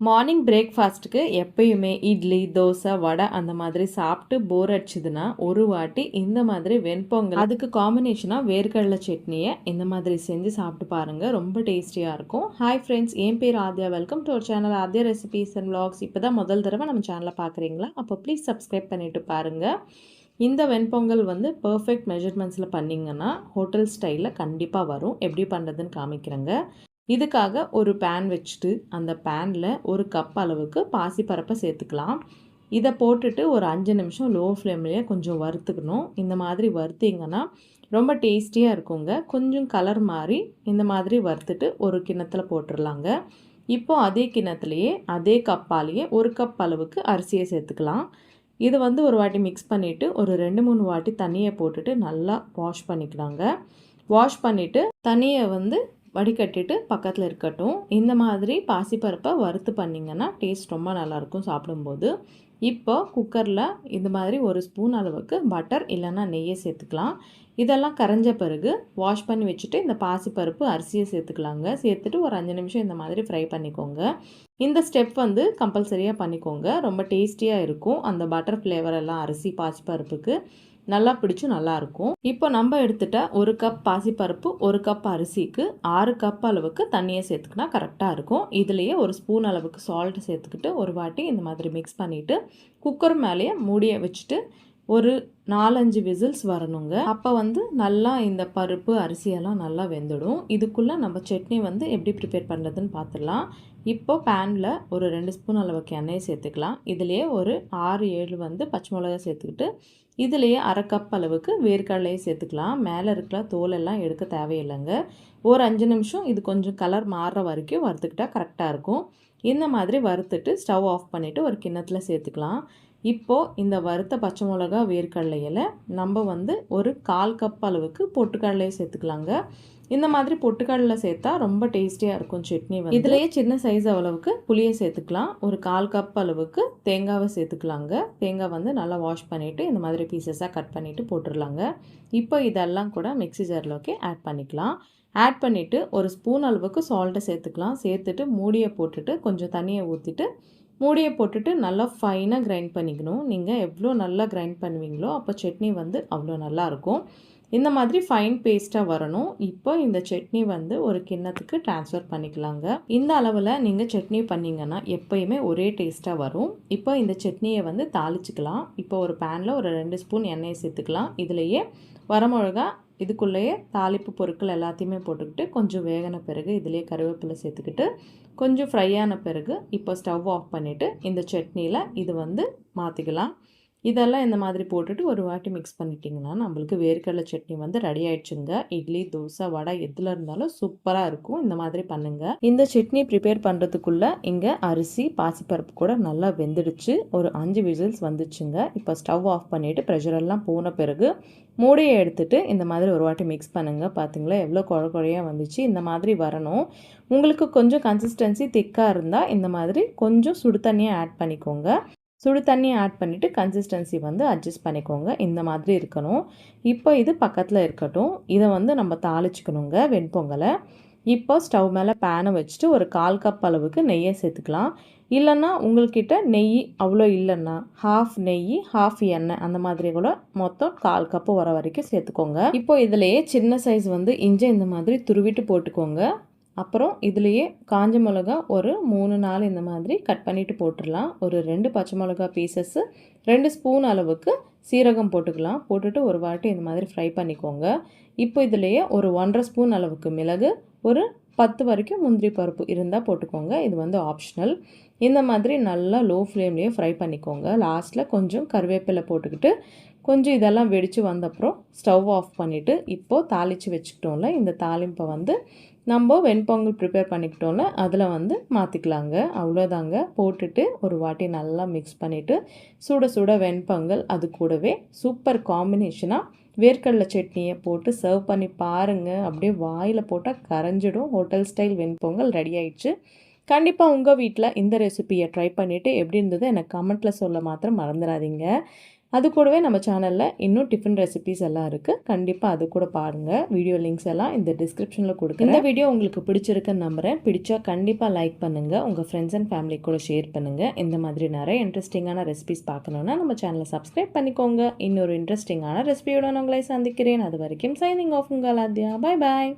Morning பிரேக்ஃபாஸ்ட்டுக்கு எப்பயுமே இட்லி, தோசை, வடை அந்த மாதிரி சாப்பிட்டு போர் அடிச்சுதுன்னா, ஒரு வாட்டி இந்த மாதிரி வெண்பொங்கல் அதுக்கு காம்பினேஷனாக வேர்க்கடலை சட்னியை இந்த மாதிரி செஞ்சு சாப்பிட்டு பாருங்கள். ரொம்ப டேஸ்டியாக இருக்கும். ஹாய் ஃப்ரெண்ட்ஸ், என் பேர் Aadhya. Welcome to our channel Aadhya recipes and vlogs. இப்போ தான் முதல் தடவை நம்ம சேனலை பார்க்குறீங்களா? அப்போ ப்ளீஸ் சப்ஸ்கிரைப் பண்ணிவிட்டு பாருங்கள். இந்த வெண்பொங்கல் வந்து பர்ஃபெக்ட் மெஷர்மெண்ட்ஸில் பண்ணிங்கன்னா ஹோட்டல் ஸ்டைலில் கண்டிப்பாக வரும். எப்படி பண்ணுறதுன்னு காமிக்கிறேங்க. இதுக்காக ஒரு பேன் வச்சுட்டு அந்த பேனில் ஒரு கப் அளவுக்கு பாசிப்பருப்பை சேர்த்துக்கலாம். இதை போட்டுட்டு ஒரு 5 நிமிஷம் லோ ஃப்ளேம்லேயே கொஞ்சம் வறுத்துக்கணும். இந்த மாதிரி வறுத்திங்கன்னா ரொம்ப டேஸ்டியாக இருக்குங்க. கொஞ்சம் கலர் மாறி இந்த மாதிரி வறுத்துட்டு ஒரு கிண்ணத்தில் போட்டுடலாங்க. இப்போது அதே கிண்ணத்துலேயே அதே கப்பாலேயே ஒரு கப் அளவுக்கு அரிசியை சேர்த்துக்கலாம். இது வந்து ஒரு வாட்டி மிக்ஸ் பண்ணிவிட்டு ஒரு 2-3 வாட்டி தண்ணியை போட்டுட்டு நல்லா வாஷ் பண்ணிக்கலாங்க. வாஷ் பண்ணிவிட்டு தண்ணியை வந்து வடிகட்டிட்டு பக்கத்தில் இருக்கட்டும். இந்த மாதிரி பாசிப்பருப்பை வறுத்து பண்ணிங்கன்னா டேஸ்ட் ரொம்ப நல்லாயிருக்கும் சாப்பிடும்போது. இப்போ குக்கரில் இந்த மாதிரி ஒரு ஸ்பூன் அளவுக்கு பட்டர் இல்லைன்னா நெய்யை சேர்த்துக்கலாம். இதெல்லாம் கரைஞ்ச பிறகு வாஷ் பண்ணி வச்சுட்டு இந்த பாசிப்பருப்பு அரிசியை சேர்த்துக்கலாங்க. சேர்த்துட்டு ஒரு 5 நிமிஷம் இந்த மாதிரி ஃப்ரை பண்ணிக்கோங்க. இந்த ஸ்டெப் வந்து கம்பல்சரியாக பண்ணிக்கோங்க. ரொம்ப டேஸ்டியாக இருக்கும். அந்த பட்டர் ஃப்ளேவர் எல்லாம் அரிசி பாசிப்பருப்புக்கு நல்லா பிடிச்சி நல்லாயிருக்கும். இப்போ நம்ம எடுத்துகிட்ட ஒரு கப் பாசிப்பருப்பு, ஒரு கப் அரிசிக்கு 6 கப் அளவுக்கு தண்ணியை சேர்த்துக்கினா கரெக்டாக இருக்கும். இதுலேயே ஒரு ஸ்பூன் அளவுக்கு சால்ட் சேர்த்துக்கிட்டு ஒரு வாட்டி இந்த மாதிரி மிக்ஸ் பண்ணிவிட்டு குக்கர் மேலேயே மூடியை வச்சுட்டு ஒரு 4-5 விசில்ஸ் வரணுங்க. அப்போ வந்து நல்லா இந்த பருப்பு அரிசியெல்லாம் நல்லா வெந்துடும். இதுக்குள்ளே நம்ம சட்னி வந்து எப்படி ப்ரிப்பேர் பண்ணுறதுன்னு பார்த்துடலாம். இப்போ பேனில் ஒரு 2 ஸ்பூன் அளவுக்கு எண்ணெயை சேர்த்துக்கலாம். இதுலேயே ஒரு 6-7 வந்து பச்சை மிளகாய் சேர்த்துக்கிட்டு இதுலேயே அரை கப் அளவுக்கு வேர்க்கடலையை சேர்த்துக்கலாம். மேலே இருக்கிற தோலெல்லாம் எடுக்க தேவையில்லைங்க. ஒரு 5 நிமிஷம் இது கொஞ்சம் கலர் மாறுற வரைக்கும் வறுத்துக்கிட்டால் கரெக்டாக இருக்கும். இந்த மாதிரி வறுத்துட்டு ஸ்டவ் ஆஃப் பண்ணிவிட்டு ஒரு கிண்ணத்தில் சேர்த்துக்கலாம். இப்போது இந்த வறுத்த பச்சை மிளகா வேர்க்கடலையில் நம்ம வந்து ஒரு 1/4 கப் அளவுக்கு பொட்டுக்கடலையை சேர்த்துக்கலாங்க. இந்த மாதிரி பொட்டுக்கடலை சேர்த்தா ரொம்ப டேஸ்டியாக இருக்கும் சட்னி வந்து. இதுலேயே சின்ன சைஸ் அளவுக்கு புளியை சேர்த்துக்கலாம். ஒரு 1/4 கப் அளவுக்கு தேங்காவை சேர்த்துக்கலாங்க. தேங்காய் வந்து நல்லா வாஷ் பண்ணிவிட்டு இந்த மாதிரி பீசஸாக கட் பண்ணிவிட்டு போட்டுடலாங்க. இப்போ இதெல்லாம் கூட மிக்ஸி ஜார்லோக்கே ஆட் பண்ணிக்கலாம். ஆட் பண்ணிவிட்டு ஒரு ஸ்பூன் அளவுக்கு சால்ட்டை சேர்த்துக்கலாம். சேர்த்துட்டு மூடியை போட்டுட்டு கொஞ்சம் தண்ணியை ஊற்றிட்டு மூடியை போட்டுட்டு நல்லா ஃபைனாக கிரைண்ட் பண்ணிக்கணும். நீங்கள் எவ்வளோ நல்லா கிரைண்ட் பண்ணுவீங்களோ அப்போ சட்னி வந்து அவ்வளோ நல்லாயிருக்கும். இந்த மாதிரி ஃபைன் பேஸ்ட்டாக வரணும். இப்போ இந்த சட்னி வந்து ஒரு கிண்ணத்துக்கு ட்ரான்ஸ்ஃபர் பண்ணிக்கலாங்க. இந்த அளவில் நீங்கள் சட்னி பண்ணிங்கன்னா எப்போயுமே ஒரே டேஸ்ட்டாக வரும். இப்போ இந்த சட்னியை வந்து தாளிச்சிக்கலாம். இப்போ ஒரு பேனில் ஒரு 2 ஸ்பூன் எண்ணெயை சேர்த்துக்கலாம். இதுலேயே வரமிளகா இதுக்குள்ளேயே தாளிப்பு பொருட்கள் எல்லாத்தையுமே போட்டுக்கிட்டு கொஞ்சம் வேகின பிறகு இதிலே கருவேப்பிலை சேர்த்துக்கிட்டு கொஞ்சம் ஃப்ரை ஆன பிறகு இப்போ ஸ்டவ் ஆஃப் பண்ணிவிட்டு இந்த சட்னியில் இது வந்து மாற்றிக்கலாம். இதெல்லாம் இந்த மாதிரி போட்டுட்டு ஒரு வாட்டி மிக்ஸ் பண்ணிட்டிங்கன்னா நம்மளுக்கு வேர்க்கடலை சட்னி வந்து ரெடி ஆகிடுச்சுங்க. இட்லி, தோசை, வடை எதில் இருந்தாலும் சூப்பராக இருக்கும். இந்த மாதிரி பண்ணுங்கள். இந்த சட்னி ப்ரிப்பேர் பண்ணுறதுக்குள்ளே இங்கே அரிசி பாசிப்பருப்பு கூட நல்லா வெந்துடுச்சு. ஒரு 5 விசில்ஸ் வந்துச்சுங்க. இப்போ ஸ்டவ் ஆஃப் பண்ணிவிட்டு ப்ரெஷரெல்லாம் போன பிறகு மூடியை எடுத்துகிட்டு இந்த மாதிரி ஒரு வாட்டி மிக்ஸ் பண்ணுங்கள். பார்த்தீங்களா எவ்வளோ குழையாக வந்துச்சு. இந்த மாதிரி வரணும். உங்களுக்கு கொஞ்சம் கன்சிஸ்டன்சி திக்காக இருந்தால் இந்த மாதிரி கொஞ்சம் சுடு தண்ணியை ஆட் பண்ணிக்கோங்க. சுடு தண்ணி ஆட் பண்ணிவிட்டு கன்சிஸ்டன்சி வந்து அட்ஜஸ்ட் பண்ணிக்கோங்க. இந்த மாதிரி இருக்கணும். இப்போ இது பக்கத்தில் இருக்கட்டும். இதை வந்து நம்ம தாளிச்சிக்கணுங்க வெண்பொங்கலை. இப்போ ஸ்டவ் மேலே பேனை வச்சுட்டு ஒரு 1/4 கப் அளவுக்கு நெய்யை சேர்த்துக்கலாம். இல்லைன்னா உங்கள்கிட்ட நெய் அவ்வளோ இல்லைன்னா ஹாஃப் நெய் ஹாஃப் எண்ணெய் அந்த மாதிரி கூட மொத்தம் 1/4 கப்பு வர வரைக்கும் சேர்த்துக்கோங்க. இப்போ இதிலேயே சின்ன சைஸ் வந்து இஞ்சி இந்த மாதிரி துருவிட்டு போட்டுக்கோங்க. அப்புறம் இதுலேயே காஞ்ச மிளகா ஒரு 3-4 இந்த மாதிரி கட் பண்ணிவிட்டு போட்டுடலாம். ஒரு 2 பச்சை மிளகா பீசஸ்ஸு 2 ஸ்பூன் அளவுக்கு சீரகம் போட்டுக்கலாம். போட்டுட்டு ஒரு வாட்டி இந்த மாதிரி ஃப்ரை பண்ணிக்கோங்க. இப்போ இதுலேயே ஒரு 1/2 ஸ்பூன் அளவுக்கு மிளகு, ஒரு 10 வரைக்கும் முந்திரி பருப்பு இருந்தால் போட்டுக்கோங்க. இது வந்து ஆப்ஷனல். இந்த மாதிரி நல்லா லோ ஃப்ளேம்லேயே ஃப்ரை பண்ணிக்கோங்க. லாஸ்ட்டில் கொஞ்சம் கருவேப்பிலை போட்டுக்கிட்டு கொஞ்சம் இதெல்லாம் வெடித்து வந்தப்புறம் ஸ்டவ் ஆஃப் பண்ணிவிட்டு இப்போது தாளித்து வச்சுக்கிட்டோம்ல இந்த தாளிப்பை வந்து நம்ம வெண்பொங்கல் ப்ரிப்பேர் பண்ணிக்கிட்டோம்ல அதில் வந்து மாற்றிக்கலாங்க. அவ்வளோதாங்க. போட்டுட்டு ஒரு வாட்டி நல்லா மிக்ஸ் பண்ணிவிட்டு சுட சுட வெண்பொங்கல் அது கூடவே சூப்பர் காம்பினேஷனாக வேர்க்கடலை சட்னியை போட்டு சர்வ் பண்ணி பாருங்கள். அப்படியே வாயில் போட்டால் கரைஞ்சிடும். ஹோட்டல் ஸ்டைல் வெண்பொங்கல் ரெடி ஆயிடுச்சு. கண்டிப்பாக உங்கள் வீட்டில் இந்த ரெசிபியை ட்ரை பண்ணிவிட்டு எப்படி இருந்தது எனக்கு கமெண்ட்டில் சொல்ல மாத்திரம் மறந்துடாதீங்க. அது கூடவே நம்ம சேனலில் இன்னும் டிஃபன் ரெசிபீஸ் எல்லாம் இருக்குது. கண்டிப்பாக அது கூட பாருங்கள். வீடியோ லிங்க்ஸ் எல்லாம் இந்த டிஸ்கிரிப்ஷனில் கொடுக்குறேன். இந்த வீடியோ உங்களுக்கு பிடிச்சிருக்குன்னு நம்புகிறேன். பிடிச்சா கண்டிப்பாக லைக் பண்ணுங்கள். உங்கள் ஃப்ரெண்ட்ஸ் அண்ட் ஃபேமிலி கூட ஷேர் பண்ணுங்கள். இந்த மாதிரி நிறைய இன்ட்ரெஸ்டிங்கான ரெசிபீஸ் பார்க்கணுன்னா நம்ம சேனலை சப்ஸ்கிரைப் பண்ணிக்கோங்க. இன்னொரு இன்ட்ரெஸ்டிங்கான ரெசிபியோட நான் உங்களை சந்திக்கிறேன். அது வரைக்கும் சைனிங் ஆஃப் உங்கள் ஆத்யா. Bye bye.